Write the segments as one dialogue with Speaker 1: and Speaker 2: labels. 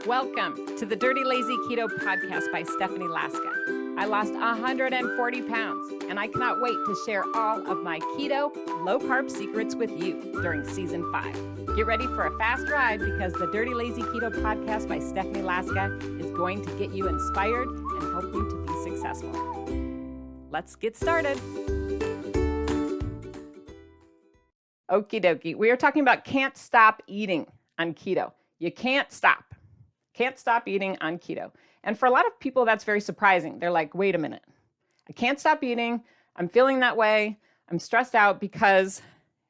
Speaker 1: Welcome to the Dirty Lazy Keto podcast by Stephanie Laska. I lost 140 pounds, and I cannot wait to share all of my keto, low-carb secrets with you during season 5. Get ready for a fast ride because the Dirty Lazy Keto podcast by Stephanie Laska is going to get you inspired and help you to be successful. Let's get started. Okie dokie. We are talking about can't stop eating on keto. You can't stop. Can't stop eating on keto. And for a lot of people, that's very surprising. They're like, wait a minute. I can't stop eating. I'm feeling that way. I'm stressed out because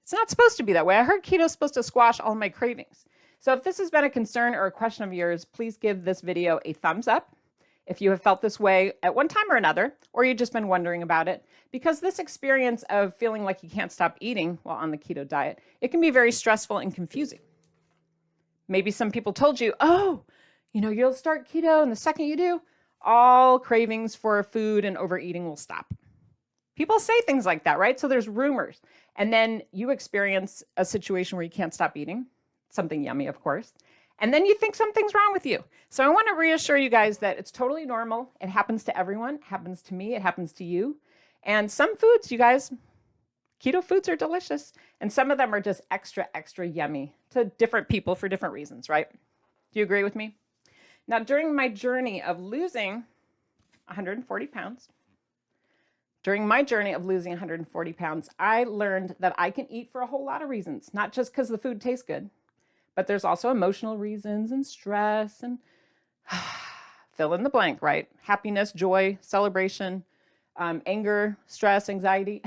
Speaker 1: it's not supposed to be that way. I heard keto is supposed to squash all my cravings. So if this has been a concern or a question of yours, please give this video a thumbs up if you have felt this way at one time or another, or you've just been wondering about it, because this experience of feeling like you can't stop eating while on the keto diet, it can be very stressful and confusing. Maybe some people told you, you'll start keto, and the second you do, all cravings for food and overeating will stop. People say things like that, right? So there's rumors. And then you experience a situation where you can't stop eating, something yummy, of course. And then you think something's wrong with you. So I want to reassure you guys that it's totally normal. It happens to everyone. It happens to me. It happens to you. And some foods, you guys, keto foods are delicious. And some of them are just extra, extra yummy to different people for different reasons, right? Do you agree with me? Now, during my journey of losing 140 pounds, I learned that I can eat for a whole lot of reasons, not just because the food tastes good, but there's also emotional reasons and stress and fill in the blank, right? Happiness, joy, celebration, anger, stress, anxiety,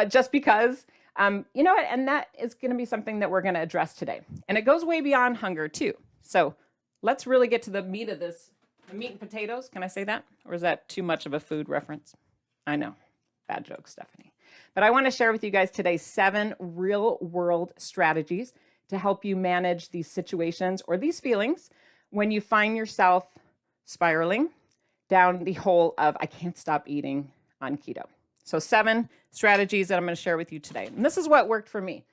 Speaker 1: just because, and that is going to be something that we're going to address today. And it goes way beyond hunger too. So let's really get to the meat of this, the meat and potatoes. Can I say that? Or is that too much of a food reference? I know. Bad joke, Stephanie. But I want to share with you guys today 7 real-world strategies to help you manage these situations or these feelings when you find yourself spiraling down the hole of I can't stop eating on keto. So 7 strategies that I'm going to share with you today. And this is what worked for me.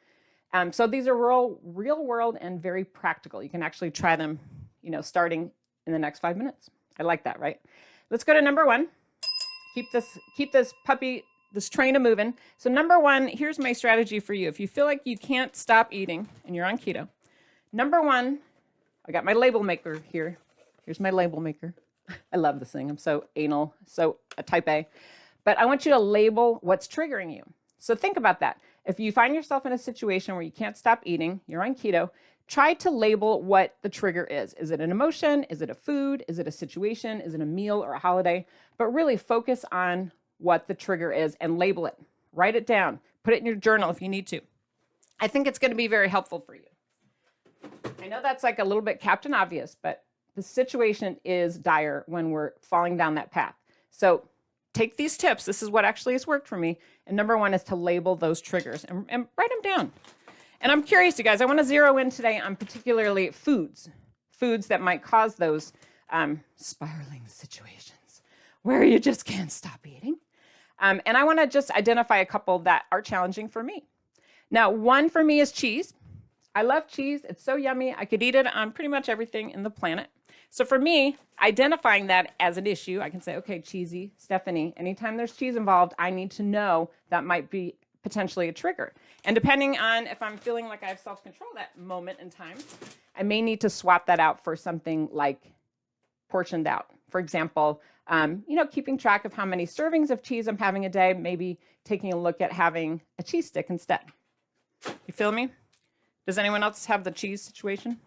Speaker 1: So these are real world and very practical. You can actually try them starting in the next 5 minutes. I like that, right? Let's go to number 1. Keep this train a moving. So number 1, here's my strategy for you. If you feel like you can't stop eating and you're on keto, number 1, I got my label maker here. Here's my label maker. I love this thing. I'm so anal, so a type A. But I want you to label what's triggering you. So think about that. If you find yourself in a situation where you can't stop eating, you're on keto, try to label what the trigger is. Is it an emotion? Is it a food? Is it a situation? Is it a meal or a holiday? But really focus on what the trigger is and label it. Write it down. Put it in your journal if you need to. I think it's going to be very helpful for you. I know that's like a little bit Captain Obvious, but the situation is dire when we're falling down that path. So take these tips. This is what actually has worked for me. And number 1 is to label those triggers and write them down. And I'm curious, you guys, I want to zero in today on particularly foods that might cause those spiraling situations where you just can't stop eating. And I want to just identify a couple that are challenging for me. Now, one for me is cheese. I love cheese. It's so yummy. I could eat it on pretty much everything in the planet. So for me, identifying that as an issue, I can say, okay, cheesy, Stephanie, anytime there's cheese involved, I need to know that might be potentially a trigger. And depending on if I'm feeling like I have self-control that moment in time, I may need to swap that out for something like portioned out. For example, keeping track of how many servings of cheese I'm having a day, maybe taking a look at having a cheese stick instead. You feel me? Does anyone else have the cheese situation?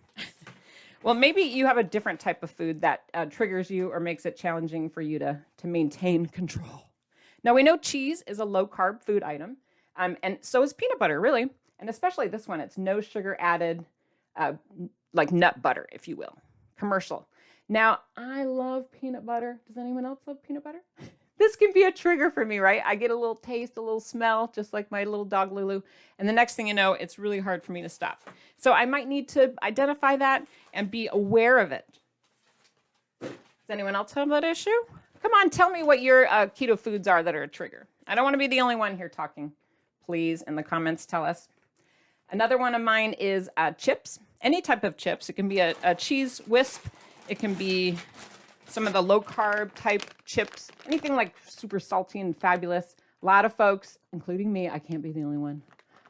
Speaker 1: Well, maybe you have a different type of food that triggers you or makes it challenging for you to maintain control. Now, we know cheese is a low-carb food item, and so is peanut butter, really. And especially this one, it's no sugar added, like nut butter, if you will, commercial. Now, I love peanut butter. Does anyone else love peanut butter? This can be a trigger for me, right? I get a little taste, a little smell, just like my little dog Lulu. And the next thing you know, it's really hard for me to stop. So I might need to identify that and be aware of it. Does anyone else have that issue? Come on, tell me what your keto foods are that are a trigger. I don't want to be the only one here talking. Please, in the comments, tell us. Another one of mine is chips. any type of chips. It can be a cheese wisp. It can be some of the low carb type chips, anything like super salty and fabulous. A lot of folks, including me, I can't be the only one.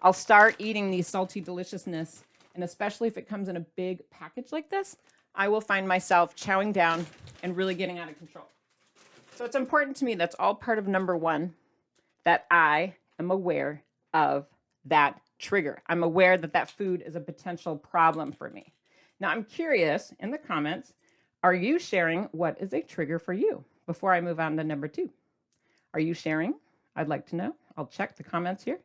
Speaker 1: I'll start eating these salty deliciousness, and especially if it comes in a big package like this, I will find myself chowing down and really getting out of control. So it's important to me, that's all part of number one, that I am aware of that trigger. I'm aware that that food is a potential problem for me. Now I'm curious in the comments, are you sharing what is a trigger for you before I move on to number two? Are you sharing? I'd like to know. I'll check the comments here.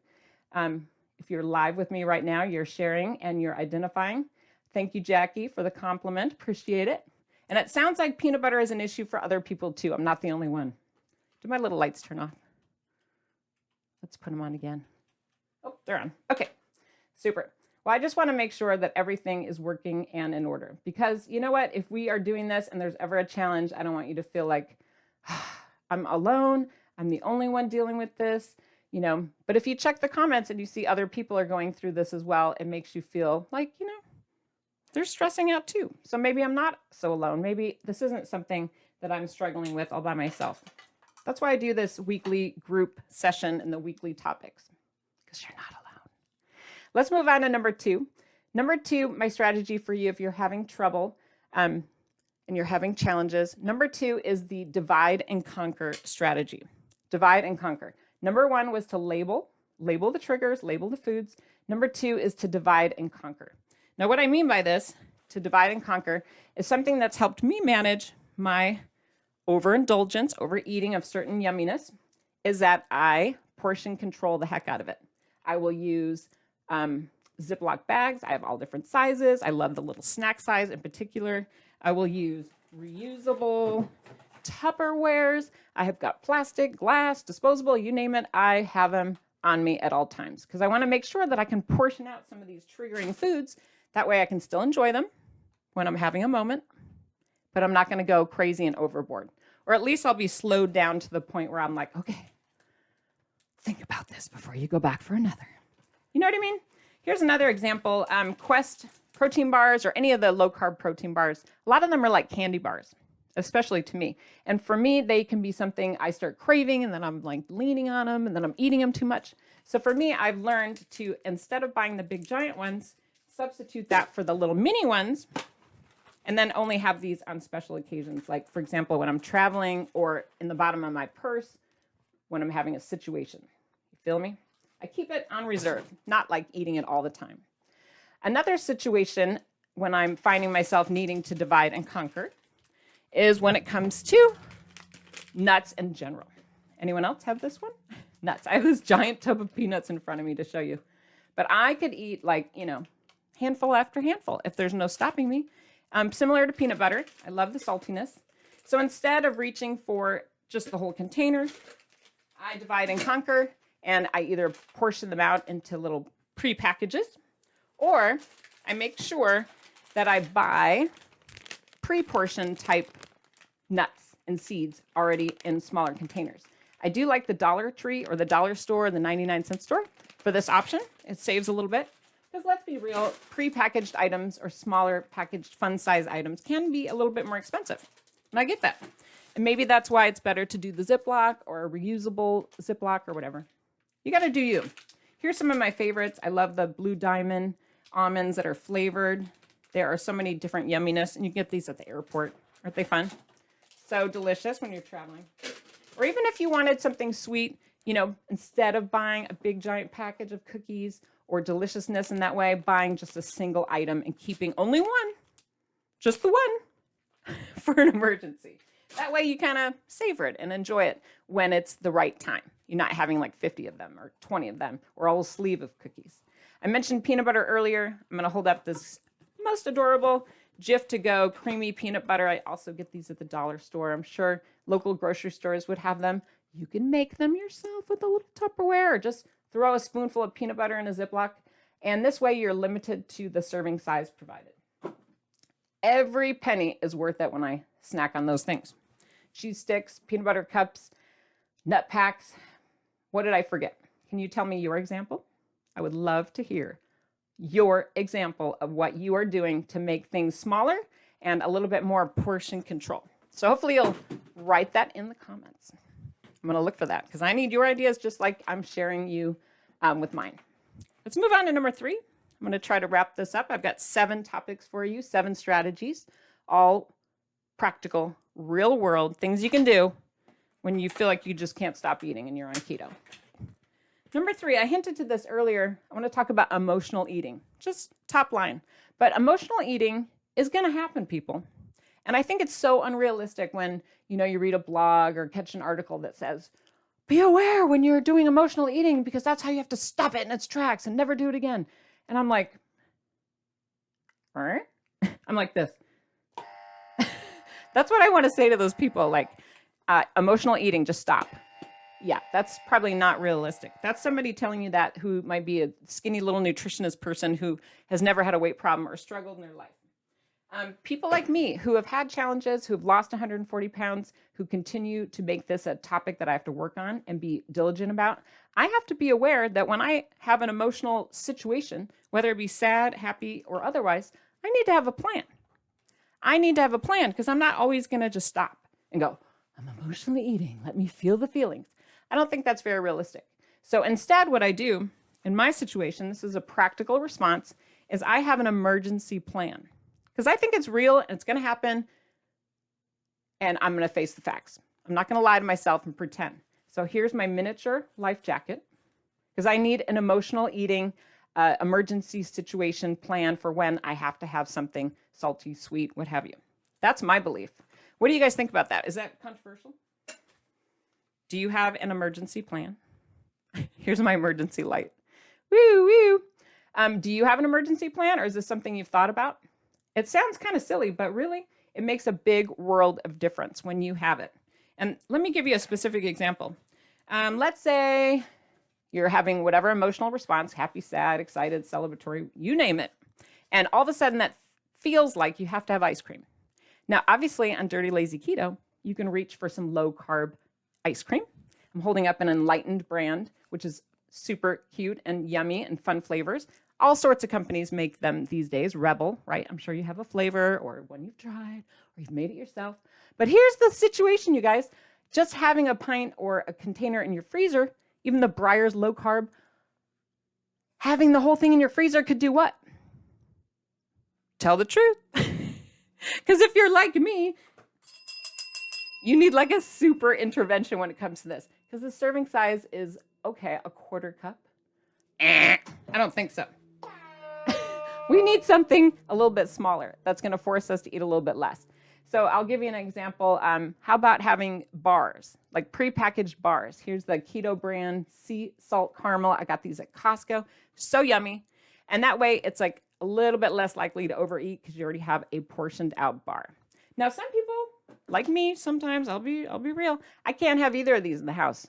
Speaker 1: If you're live with me right now, you're sharing and you're identifying. Thank you, Jackie, for the compliment. Appreciate it. And it sounds like peanut butter is an issue for other people too. I'm not the only one. Do my little lights turn off? Let's put them on again. Oh, they're on. Okay, super. Well, I just want to make sure that everything is working and in order, because you know what? If we are doing this and there's ever a challenge, I don't want you to feel like I'm alone. I'm the only one dealing with this, you know. But if you check the comments and you see other people are going through this as well, it makes you feel like, you know, they're stressing out too. So maybe I'm not so alone. Maybe this isn't something that I'm struggling with all by myself. That's why I do this weekly group session and the weekly topics, because you're not alone. Let's move on to number two. Number two, my strategy for you if you're having trouble and you're having challenges. Number two is the divide and conquer strategy. Divide and conquer. Number one was to label the triggers, label the foods. Number two is to divide and conquer. Now, what I mean by this, to divide and conquer, is something that's helped me manage my overindulgence, overeating of certain yumminess, is that I portion control the heck out of it. I will use Ziploc bags. I have all different sizes. I love the little snack size in particular. I will use reusable Tupperwares. I have got plastic, glass, disposable, you name it. I have them on me at all times because I want to make sure that I can portion out some of these triggering foods. That way I can still enjoy them when I'm having a moment, but I'm not going to go crazy and overboard. Or at least I'll be slowed down to the point where I'm like, okay, think about this before you go back for another. You know what I mean? Here's another example. Quest protein bars or any of the low carb protein bars. A lot of them are like candy bars, especially to me. And for me, they can be something I start craving and then I'm like leaning on them and then I'm eating them too much. So for me, I've learned to, instead of buying the big giant ones, substitute that for the little mini ones and then only have these on special occasions. Like for example, when I'm traveling or in the bottom of my purse, when I'm having a situation. You feel me? I keep it on reserve, not like eating it all the time. Another situation when I'm finding myself needing to divide and conquer is when it comes to nuts in general. Anyone else have this one? Nuts. I have this giant tub of peanuts in front of me to show you. But I could eat like, you know, handful after handful if there's no stopping me. Similar to peanut butter, I love the saltiness. So instead of reaching for just the whole container, I divide and conquer, and I either portion them out into little pre-packages, or I make sure that I buy pre-portioned type nuts and seeds already in smaller containers. I do like the Dollar Tree or the dollar store, the 99-cent store for this option. It saves a little bit. Because let's be real, pre-packaged items or smaller packaged fun size items can be a little bit more expensive. And I get that. And maybe that's why it's better to do the Ziploc or a reusable Ziploc or whatever. You got to do you. Here's some of my favorites. I love the Blue Diamond almonds that are flavored. There are so many different yumminess, and you get these at the airport. Aren't they fun? So delicious when you're traveling. Or even if you wanted something sweet, you know, instead of buying a big giant package of cookies or deliciousness in that way, buying just a single item and keeping only one, just the one, for an emergency. That way you kind of savor it and enjoy it when it's the right time. You're not having like 50 of them or 20 of them or a whole sleeve of cookies. I mentioned peanut butter earlier. I'm going to hold up this most adorable Jif to go creamy peanut butter. I also get these at the dollar store. I'm sure local grocery stores would have them. You can make them yourself with a little Tupperware or just throw a spoonful of peanut butter in a Ziploc. And this way you're limited to the serving size provided. Every penny is worth it when I snack on those things. Cheese sticks, peanut butter cups, nut packs. What did I forget? Can you tell me your example? I would love to hear your example of what you are doing to make things smaller and a little bit more portion control. So hopefully you'll write that in the comments. I'm going to look for that because I need your ideas just like I'm sharing you with mine. Let's move on to number 3. I'm going to try to wrap this up. I've got 7 topics for you, 7 strategies, all practical, real world things you can do when you feel like you just can't stop eating and you're on keto. Number 3, I hinted to this earlier. I want to talk about emotional eating, just top line. But emotional eating is going to happen, people. And I think it's so unrealistic when, you read a blog or catch an article that says, be aware when you're doing emotional eating because that's how you have to stop it in its tracks and never do it again. And I'm like, all right. I'm like this. That's what I want to say to those people, like emotional eating, just stop. Yeah, that's probably not realistic. That's somebody telling you that who might be a skinny little nutritionist person who has never had a weight problem or struggled in their life. People like me who have had challenges, who have lost 140 pounds, who continue to make this a topic that I have to work on and be diligent about, I have to be aware that when I have an emotional situation, whether it be sad, happy, or otherwise, I need to have a plan. I need to have a plan because I'm not always going to just stop and go, I'm emotionally eating. Let me feel the feelings. I don't think that's very realistic. So instead, what I do in my situation, this is a practical response, is I have an emergency plan. Because I think it's real and it's going to happen and I'm going to face the facts. I'm not going to lie to myself and pretend. So here's my miniature life jacket because I need an emotional eating emergency situation plan for when I have to have something salty, sweet, what have you. That's my belief. What do you guys think about that? Is that controversial? Do you have an emergency plan? Here's my emergency light. Woo, woo. Do you have an emergency plan or is this something you've thought about? It sounds kind of silly, but really it makes a big world of difference when you have it. And let me give you a specific example. Let's say you're having whatever emotional response, happy, sad, excited, celebratory, you name it. And all of a sudden that feels like you have to have ice cream. Now, obviously on Dirty Lazy Keto, you can reach for some low carb ice cream. I'm holding up an Enlightened brand, which is super cute and yummy and fun flavors. All sorts of companies make them these days. Rebel, right? I'm sure you have a flavor or one you've tried or you've made it yourself. But here's the situation, you guys. Just having a pint or a container in your freezer, even the Breyer's low carb, having the whole thing in your freezer could do what? Tell the truth. Because if you're like me, you need like a super intervention when it comes to this. Because the serving size is, okay, a quarter cup. I don't think so. We need something a little bit smaller that's going to force us to eat a little bit less. So I'll give you an example. How about having bars, like prepackaged bars? Here's the Keto brand sea salt caramel. I got these at Costco. So yummy. And that way it's like a little bit less likely to overeat because you already have a portioned out bar. Now, some people like me, sometimes I'll be real. I can't have either of these in the house.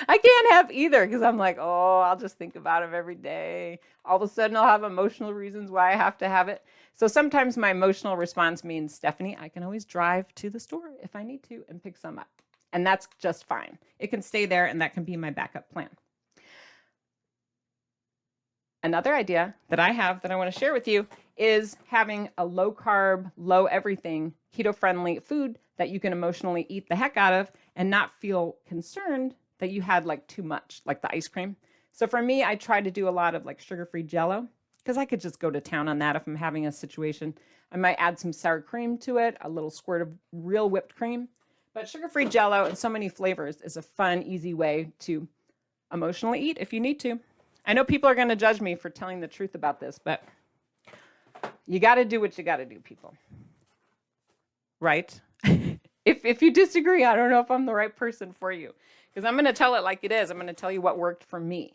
Speaker 1: I can't have either because I'm like, oh, I'll just think about them every day. All of a sudden, I'll have emotional reasons why I have to have it. So sometimes my emotional response means, Stephanie, I can always drive to the store if I need to and pick some up. And that's just fine. It can stay there and that can be my backup plan. Another idea that I have that I want to share with you is having a low carb, low everything, keto friendly food that you can emotionally eat the heck out of and not feel concerned that you had like too much, like the ice cream. So for me, I try to do a lot of like sugar-free Jell-O because I could just go to town on that if I'm having a situation. I might add some sour cream to it, a little squirt of real whipped cream. But sugar-free Jell-O in so many flavors is a fun, easy way to emotionally eat if you need to. I know people are going to judge me for telling the truth about this, but you got to do what you got to do, people. Right? If you disagree, I don't know if I'm the right person for you. Because I'm going to tell it like it is. I'm going to tell you what worked for me.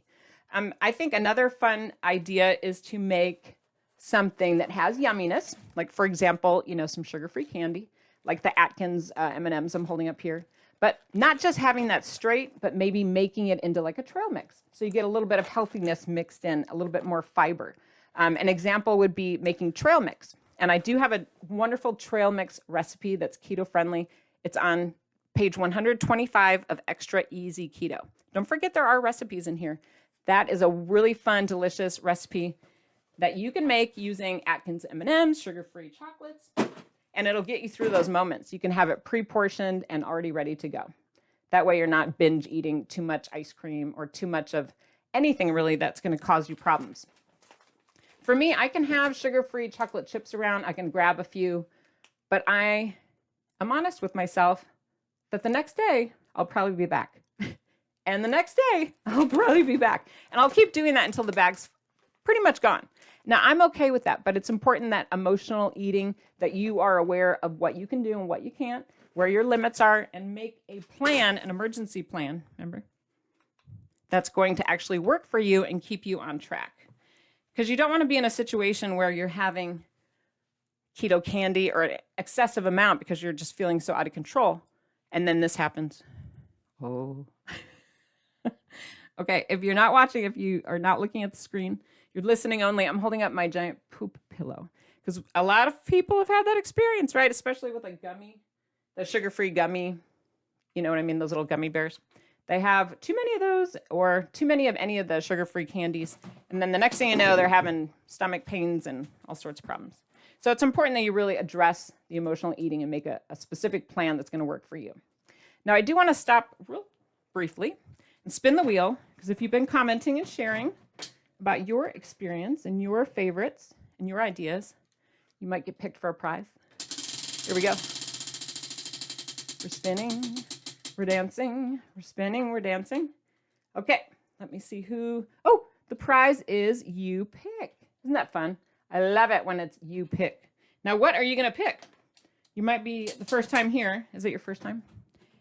Speaker 1: I think another fun idea is to make something that has yumminess. Like, for example, some sugar-free candy, like the Atkins M&Ms I'm holding up here. But not just having that straight, but maybe making it into like a trail mix. So you get a little bit of healthiness mixed in, a little bit more fiber. An example would be making trail mix. And I do have a wonderful trail mix recipe that's keto-friendly. It's on page 125 of Extra Easy Keto. Don't forget there are recipes in here. That is a really fun, delicious recipe that you can make using Atkins M&Ms, sugar-free chocolates, and it'll get you through those moments. You can have it pre-portioned and already ready to go. That way you're not binge eating too much ice cream or too much of anything really that's going to cause you problems. For me, I can have sugar-free chocolate chips around. I can grab a few, but I'm honest with myself that the next day I'll probably be back. And the next day I'll probably be back. And I'll keep doing that until the bag's pretty much gone. Now, I'm okay with that, but it's important that emotional eating, that you are aware of what you can do and what you can't, where your limits are, and make a plan, an emergency plan, remember, that's going to actually work for you and keep you on track. Because you don't want to be in a situation where you're having keto candy or an excessive amount because you're just feeling so out of control. And then this happens. Oh. Okay, if you're not watching, if you are not looking at the screen, you're listening only, I'm holding up my giant poop pillow. Because a lot of people have had that experience, right? Especially with like the sugar-free gummy, you know what I mean? Those little gummy bears. They have too many of those or too many of any of the sugar-free candies. And then the next thing you know, they're having stomach pains and all sorts of problems. So it's important that you really address the emotional eating and make a specific plan that's going to work for you. Now, I do want to stop real briefly and spin the wheel, because if you've been commenting and sharing about your experience and your favorites and your ideas, you might get picked for a prize. Here we go. We're spinning, we're dancing, we're spinning, we're dancing. Okay, let me see who. Oh, the prize is you pick. Isn't that fun? I love it when it's you pick. Now, what are you going to pick? You might be the first time here. Is it your first time?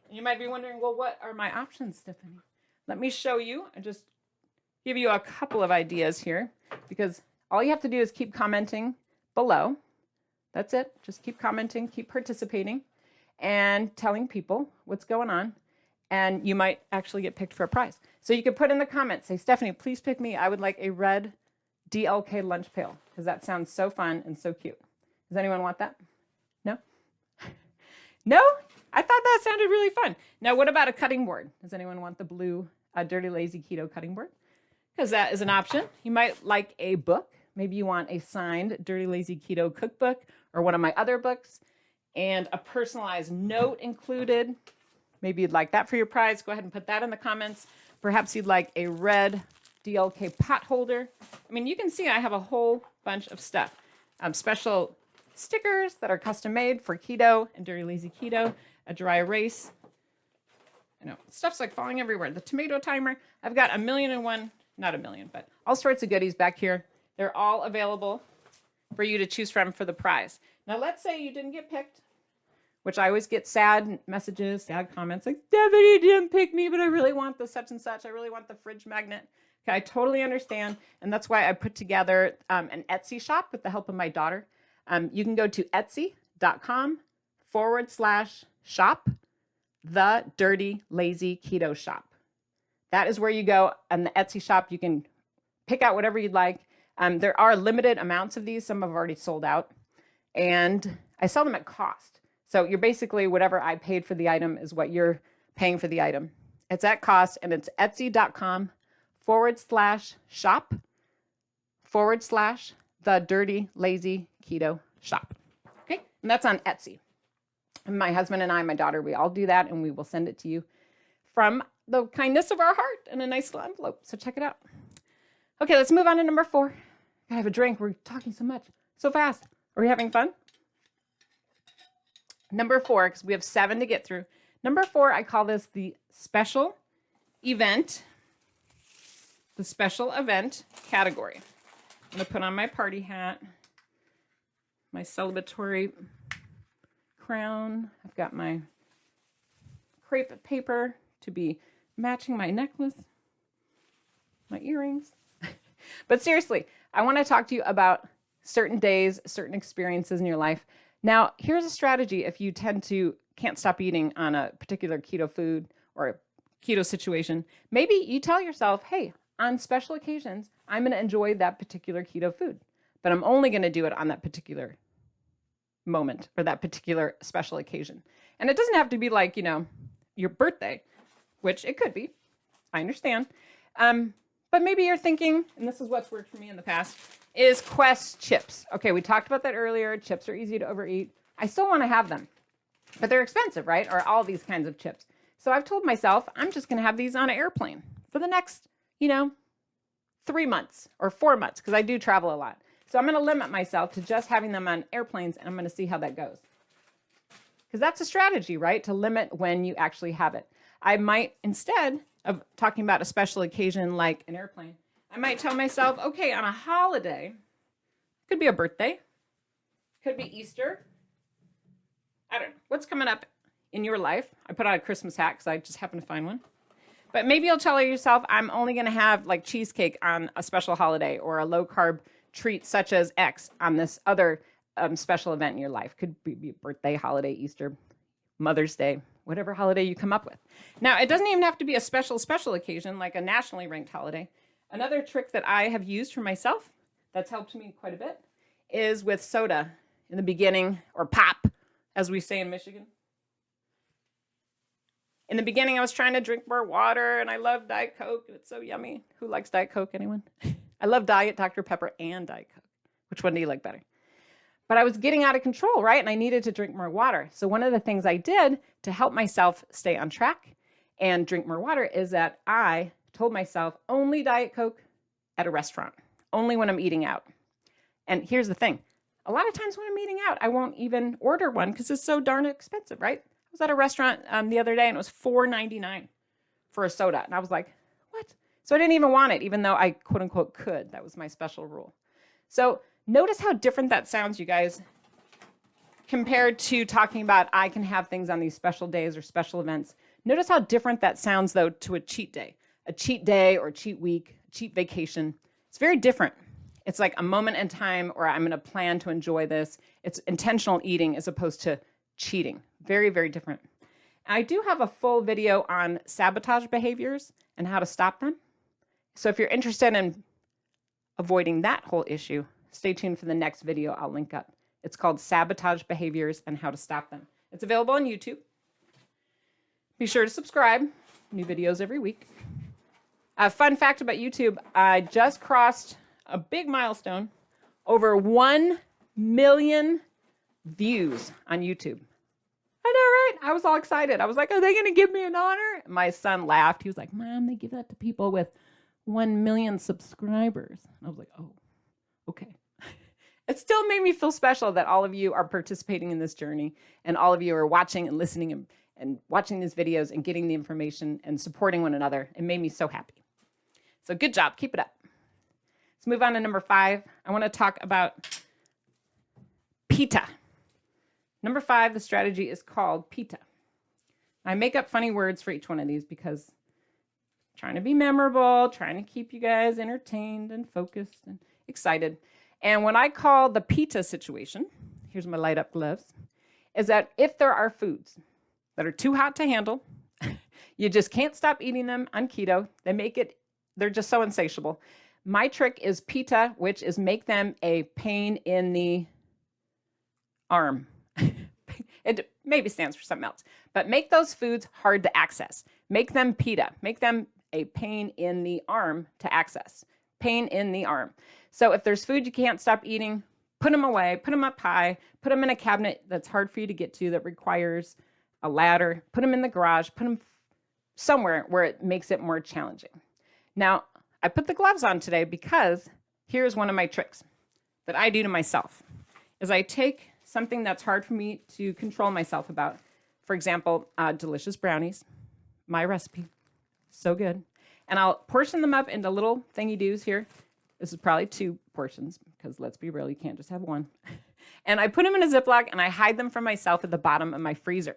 Speaker 1: And you might be wondering, well, what are my options, Stephanie? Let me show you. I just give you a couple of ideas here, because all you have to do is keep commenting below. That's it. Just keep commenting, keep participating, and telling people what's going on. And you might actually get picked for a prize. So you could put in the comments, say, Stephanie, please pick me. I would like a red DLK lunch pail, because that sounds so fun and so cute. Does anyone want that? No? No? I thought that sounded really fun. Now, what about a cutting board? Does anyone want the blue Dirty Lazy Keto cutting board? Because that is an option. You might like a book. Maybe you want a signed Dirty Lazy Keto cookbook or one of my other books and a personalized note included. Maybe you'd like that for your prize. Go ahead and put that in the comments. Perhaps you'd like a red DLK pot holder. I mean, you can see I have a whole bunch of stuff. Special stickers that are custom made for keto and Dirty Lazy Keto, a dry erase. I know, stuff's like falling everywhere. The tomato timer. I've got 1,000,001, not 1,000,000, but all sorts of goodies back here. They're all available for you to choose from for the prize. Now, let's say you didn't get picked, which I always get sad messages, sad comments like, Stephanie didn't pick me, but I really want the such and such. I really want the fridge magnet. Okay, I totally understand. And that's why I put together an Etsy shop with the help of my daughter. You can go to etsy.com/shop, the Dirty Lazy Keto Shop. That is where you go on the Etsy shop. You can pick out whatever you'd like. There are limited amounts of these. Some have already sold out. And I sell them at cost. So you're basically, whatever I paid for the item is what you're paying for the item. It's at cost, and it's etsy.com/shop/ the Dirty Lazy Keto Shop. Okay, and that's on Etsy. And my husband and I, my daughter, we all do that, and we will send it to you from the kindness of our heart in a nice little envelope. So check it out. Okay, let's move on to number 4. I have a drink. We're talking so much, so fast. Are we having fun? Number 4, because we have 7 to get through. Number 4, I call this the special event. The special event category. I'm going to put on my party hat, my celebratory crown. I've got my crepe paper to be matching my necklace, my earrings. But seriously, I want to talk to you about certain days, certain experiences in your life. Now, here's a strategy if you can't stop eating on a particular keto food or a keto situation. Maybe you tell yourself, hey, on special occasions, I'm going to enjoy that particular keto food, but I'm only going to do it on that particular moment or that particular special occasion. And it doesn't have to be like, your birthday, which it could be. I understand. But maybe you're thinking, and this is what's worked for me in the past, is Quest chips. Okay, we talked about that earlier. Chips are easy to overeat. I still want to have them, but they're expensive, right? Or all these kinds of chips. So I've told myself, I'm just going to have these on an airplane for the next, 3 months or 4 months, because I do travel a lot. So I'm going to limit myself to just having them on airplanes, and I'm going to see how that goes. Because that's a strategy, right? To limit when you actually have it. I might, instead of talking about a special occasion like an airplane, I might tell myself, okay, on a holiday, could be a birthday, could be Easter. I don't know. What's coming up in your life? I put on a Christmas hat because I just happened to find one. But maybe you'll tell yourself, I'm only going to have like cheesecake on a special holiday or a low carb treat such as X on this other special event in your life. Could be a birthday, holiday, Easter, Mother's Day, whatever holiday you come up with. Now, it doesn't even have to be a special occasion like a nationally ranked holiday. Another trick that I have used for myself that's helped me quite a bit is with soda in the beginning, or pop, as we say in Michigan. In the beginning, I was trying to drink more water, and I love Diet Coke, and it's so yummy. Who likes Diet Coke, anyone? I love Diet Dr. Pepper and Diet Coke. Which one do you like better? But I was getting out of control, right? And I needed to drink more water. So one of the things I did to help myself stay on track and drink more water is that I told myself only Diet Coke at a restaurant, only when I'm eating out. And here's the thing. A lot of times when I'm eating out, I won't even order one because it's so darn expensive, right? I was at a restaurant the other day and it was $4.99 for a soda. And I was like, what? So I didn't even want it, even though I quote unquote could. That was my special rule. So notice how different that sounds, you guys, compared to talking about I can have things on these special days or special events. Notice how different that sounds, though, to a cheat day. A cheat day or cheat week, cheat vacation. It's very different. It's like a moment in time, or I'm going to plan to enjoy this. It's intentional eating as opposed to cheating. Very, very different. I do have a full video on sabotage behaviors and how to stop them. So if you're interested in avoiding that whole issue, stay tuned for the next video I'll link up. It's called Sabotage Behaviors and How to Stop Them. It's available on YouTube. Be sure to subscribe. New videos every week. A fun fact about YouTube, I just crossed a big milestone, over 1 million views on YouTube. I know, right? I was all excited. I was like, are they going to give me an honor? My son laughed. He was like, Mom, they give that to people with 1 million subscribers. And I was like, oh, okay. It still made me feel special that all of you are participating in this journey and all of you are watching and listening and watching these videos and getting the information and supporting one another. It made me so happy. So good job. Keep it up. Let's move on to number 5. I want to talk about pita. Number 5, the strategy is called pita. I make up funny words for each one of these because I'm trying to be memorable, trying to keep you guys entertained and focused and excited. And what I call the pita situation, here's my light up gloves, is that if there are foods that are too hot to handle, you just can't stop eating them on keto. They're just so insatiable. My trick is pita, which is make them a pain in the arm. It maybe stands for something else, but make those foods hard to access. Make them pita. Make them a pain in the arm to access. Pain in the arm. So if there's food you can't stop eating, put them away, put them up high, put them in a cabinet that's hard for you to get to, that requires a ladder, put them in the garage, put them somewhere where it makes it more challenging. Now, I put the gloves on today because here's one of my tricks that I do to myself, is I take something that's hard for me to control myself about. For example, delicious brownies, my recipe, so good. And I'll portion them up into little thingy-doos here. This is probably 2 portions because let's be real, you can't just have one. And I put them in a Ziploc and I hide them from myself at the bottom of my freezer.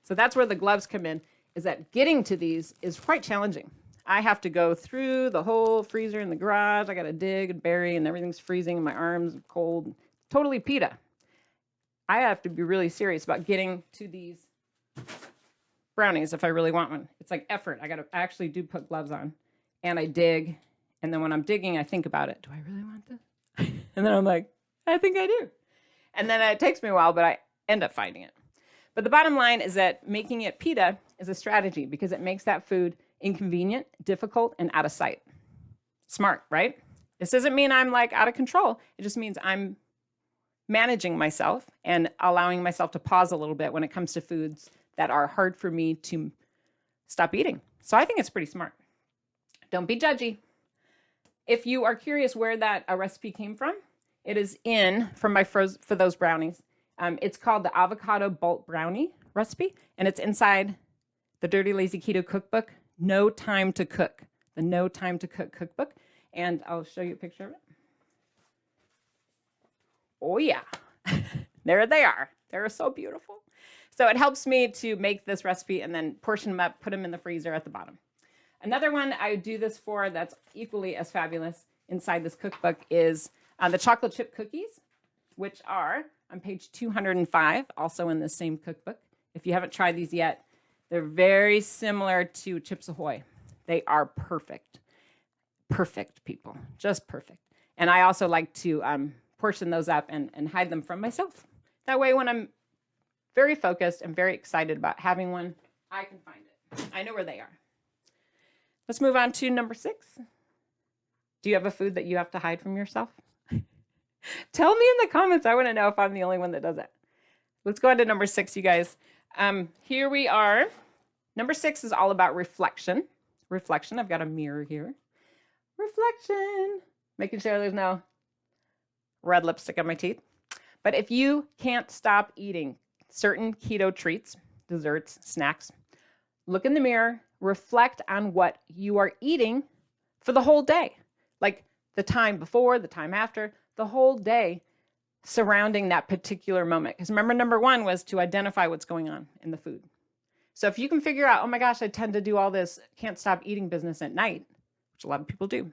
Speaker 1: So that's where the gloves come in, is that getting to these is quite challenging. I have to go through the whole freezer in the garage. I got to dig and bury and everything's freezing and my arms are cold. Totally pita. I have to be really serious about getting to these brownies if I really want one. It's like effort. I actually do put gloves on and I dig. And then when I'm digging, I think about it. Do I really want this? And then I'm like, I think I do. And then it takes me a while, but I end up finding it. But the bottom line is that making it pita is a strategy because it makes that food inconvenient, difficult, and out of sight. Smart, right? This doesn't mean I'm like out of control. It just means I'm managing myself and allowing myself to pause a little bit when it comes to foods that are hard for me to stop eating. So I think it's pretty smart. Don't be judgy. If you are curious where that recipe came from, it is from my for those brownies. It's called the avocado bolt brownie recipe, and it's inside the Dirty Lazy Keto cookbook, No Time to Cook, the No Time to Cook cookbook. And I'll show you a picture of it. Oh yeah, there they are. They're so beautiful. So it helps me to make this recipe and then portion them up, put them in the freezer at the bottom. Another one I do this for that's equally as fabulous inside this cookbook is the chocolate chip cookies, which are on page 205, also in the same cookbook. If you haven't tried these yet, they're very similar to Chips Ahoy. They are perfect. Perfect, people. Just perfect. And I also like to portion those up and hide them from myself. That way, when I'm very focused and very excited about having one, I can find it. I know where they are. Let's move on to number 6. Do you have a food that you have to hide from yourself? Tell me in the comments. I want to know if I'm the only one that does it. Let's go on to number 6, you guys. Here we are. Number 6 is all about reflection. Reflection. I've got a mirror here. Reflection. Making sure there's no red lipstick on my teeth. But if you can't stop eating certain keto treats, desserts, snacks, look in the mirror, reflect on what you are eating for the whole day. Like the time before, the time after, the whole day surrounding that particular moment. Because remember, number 1 was to identify what's going on in the food. So if you can figure out, oh my gosh, I tend to do all this can't stop eating business at night, which a lot of people do.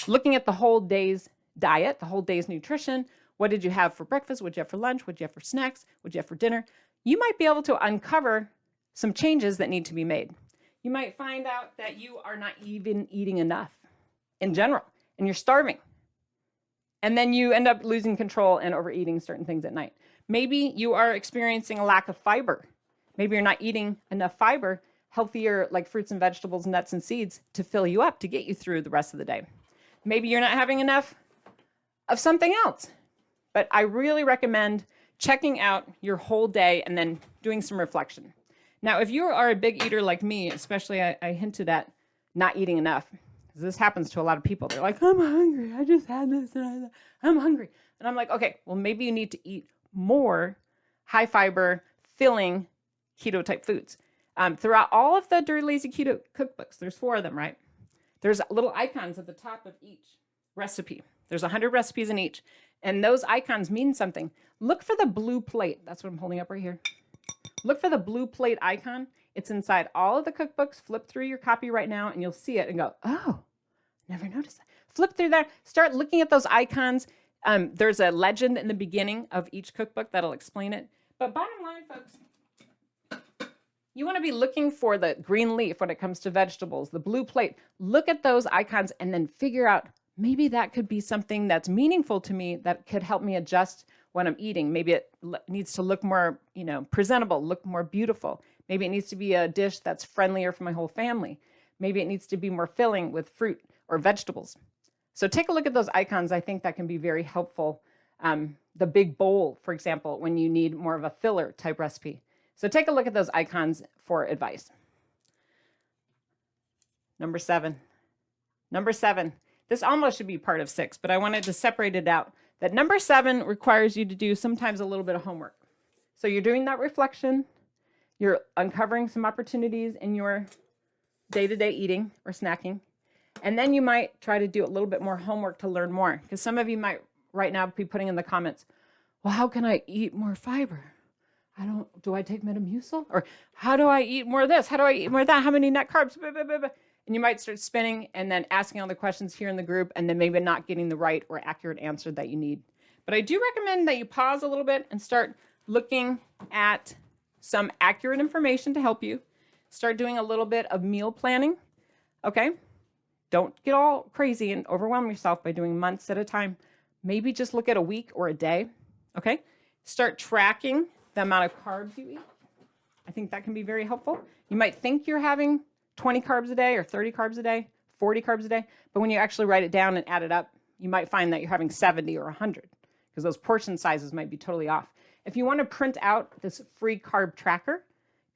Speaker 1: Looking at the whole day's diet, the whole day's nutrition, what did you have for breakfast? What did you have for lunch? What did you have for snacks? What did you have for dinner? You might be able to uncover some changes that need to be made. You might find out that you are not even eating enough in general, and you're starving. And then you end up losing control and overeating certain things at night. Maybe you are experiencing a lack of fiber. Maybe you're not eating enough fiber, healthier like fruits and vegetables, nuts and seeds to fill you up, to get you through the rest of the day. Maybe you're not having enough of something else. But I really recommend checking out your whole day and then doing some reflection. Now, if you are a big eater like me, especially I hinted at not eating enough. This happens to a lot of people. They're like, I'm hungry. I just had this and I'm hungry. And I'm like, okay, well, maybe you need to eat more high fiber, filling keto type foods. Throughout all of the Dirty Lazy Keto cookbooks, there's 4 of them, right? There's little icons at the top of each recipe. There's 100 recipes in each. And those icons mean something. Look for the blue plate. That's what I'm holding up right here. Look for the blue plate icon. It's inside all of the cookbooks. Flip through your copy right now and you'll see it and go, oh, never noticed that. Flip through there. Start looking at those icons. There's a legend in the beginning of each cookbook that'll explain it. But bottom line, folks, you want to be looking for the green leaf when it comes to vegetables, the blue plate. Look at those icons and then figure out, maybe that could be something that's meaningful to me that could help me adjust when I'm eating. Maybe it needs to look more, presentable, look more beautiful. Maybe it needs to be a dish that's friendlier for my whole family. Maybe it needs to be more filling with fruit or vegetables. So take a look at those icons. I think that can be very helpful. The big bowl, for example, when you need more of a filler type recipe. So take a look at those icons for advice. Number 7. This almost should be part of 6, but I wanted to separate it out. That number 7 requires you to do sometimes a little bit of homework. So you're doing that reflection. You're uncovering some opportunities in your day-to-day eating or snacking. And then you might try to do a little bit more homework to learn more. Because some of you might right now be putting in the comments, well, how can I eat more fiber? Do I take Metamucil? Or how do I eat more of this? How do I eat more of that? How many net carbs? And you might start spinning and then asking all the questions here in the group and then maybe not getting the right or accurate answer that you need. But I do recommend that you pause a little bit and start looking at some accurate information to help you. Start doing a little bit of meal planning, okay? Don't get all crazy and overwhelm yourself by doing months at a time. Maybe just look at a week or a day, okay? Start tracking the amount of carbs you eat. I think that can be very helpful. You might think you're having 20 carbs a day or 30 carbs a day. 40 carbs a day. But when you actually write it down and add it up, you might find that you're having 70 or 100 because those portion sizes might be totally off. If you want to print out this free carb tracker,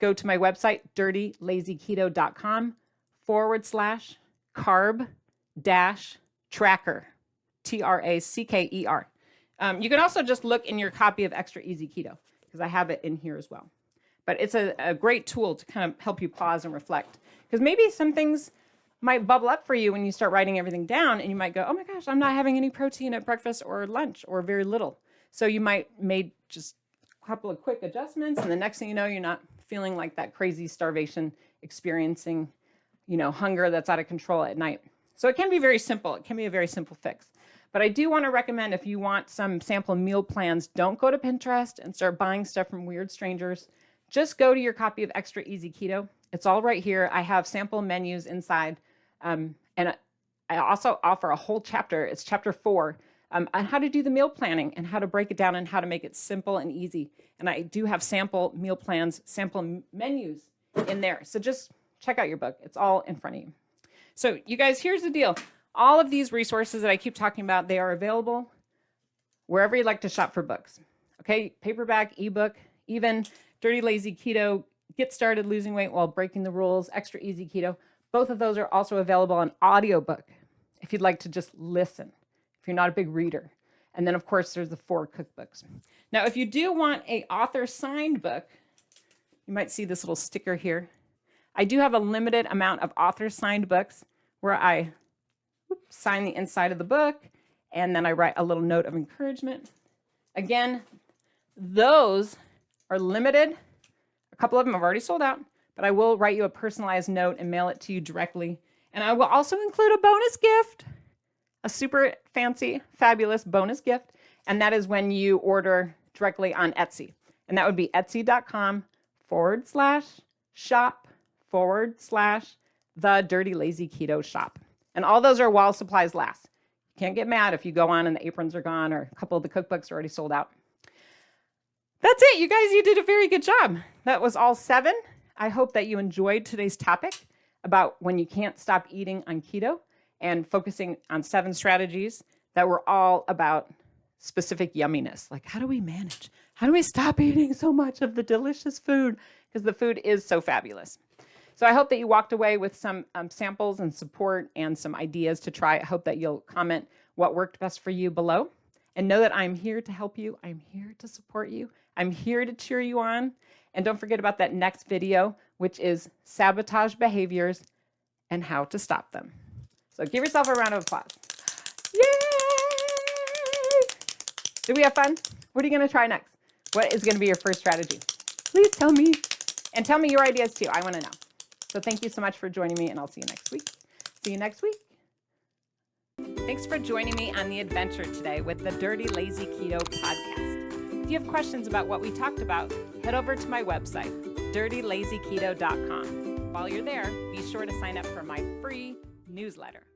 Speaker 1: go to my website, dirtylazyketo.com/carb-tracker, TRACKER. You can also just look in your copy of Extra Easy Keto because I have it in here as well. But it's a great tool to kind of help you pause and reflect because maybe some things might bubble up for you when you start writing everything down and you might go, oh my gosh, I'm not having any protein at breakfast or lunch or very little. So you might make just a couple of quick adjustments and the next thing you know, you're not feeling like that crazy starvation, experiencing, hunger that's out of control at night. So it can be very simple. It can be a very simple fix. But I do want to recommend if you want some sample meal plans, don't go to Pinterest and start buying stuff from weird strangers. Just go to your copy of Extra Easy Keto. It's all right here. I have sample menus inside. And I also offer a whole chapter. It's chapter 4 on how to do the meal planning and how to break it down and how to make it simple and easy. And I do have sample meal plans, sample menus in there. So just check out your book. It's all in front of you. So you guys, here's the deal. All of these resources that I keep talking about, they are available wherever you like to shop for books. Okay, paperback, ebook, even Dirty Lazy Keto, Get Started Losing Weight While Breaking the Rules, Extra Easy Keto. Both of those are also available on audiobook if you'd like to just listen, if you're not a big reader. And then, of course, there's the 4 cookbooks. Now, if you do want an author signed book, you might see this little sticker here. I do have a limited amount of author signed books where I sign the inside of the book and then I write a little note of encouragement. Again, those are limited. A couple of them have already sold out, but I will write you a personalized note and mail it to you directly. And I will also include a bonus gift, a super fancy, fabulous bonus gift. And that is when you order directly on Etsy. And that would be etsy.com/shop/the Dirty Lazy Keto shop. And all those are while supplies last. You can't get mad if you go on and the aprons are gone or a couple of the cookbooks are already sold out. That's it, you guys. You did a very good job. That was all 7. I hope that you enjoyed today's topic about when you can't stop eating on keto and focusing on 7 strategies that were all about specific yumminess. Like, how do we manage? How do we stop eating so much of the delicious food? Because the food is so fabulous. So I hope that you walked away with some samples and support and some ideas to try. I hope that you'll comment what worked best for you below. And know that I'm here to help you. I'm here to support you. I'm here to cheer you on. And don't forget about that next video, which is sabotage behaviors and how to stop them. So give yourself a round of applause. Yay! Did we have fun? What are you going to try next? What is going to be your first strategy? Please tell me. And tell me your ideas too. I want to know. So thank you so much for joining me, and I'll see you next week. See you next week. Thanks for joining me on the adventure today with the Dirty Lazy Keto podcast. If you have questions about what we talked about, head over to my website, dirtylazyketo.com. While you're there, be sure to sign up for my free newsletter.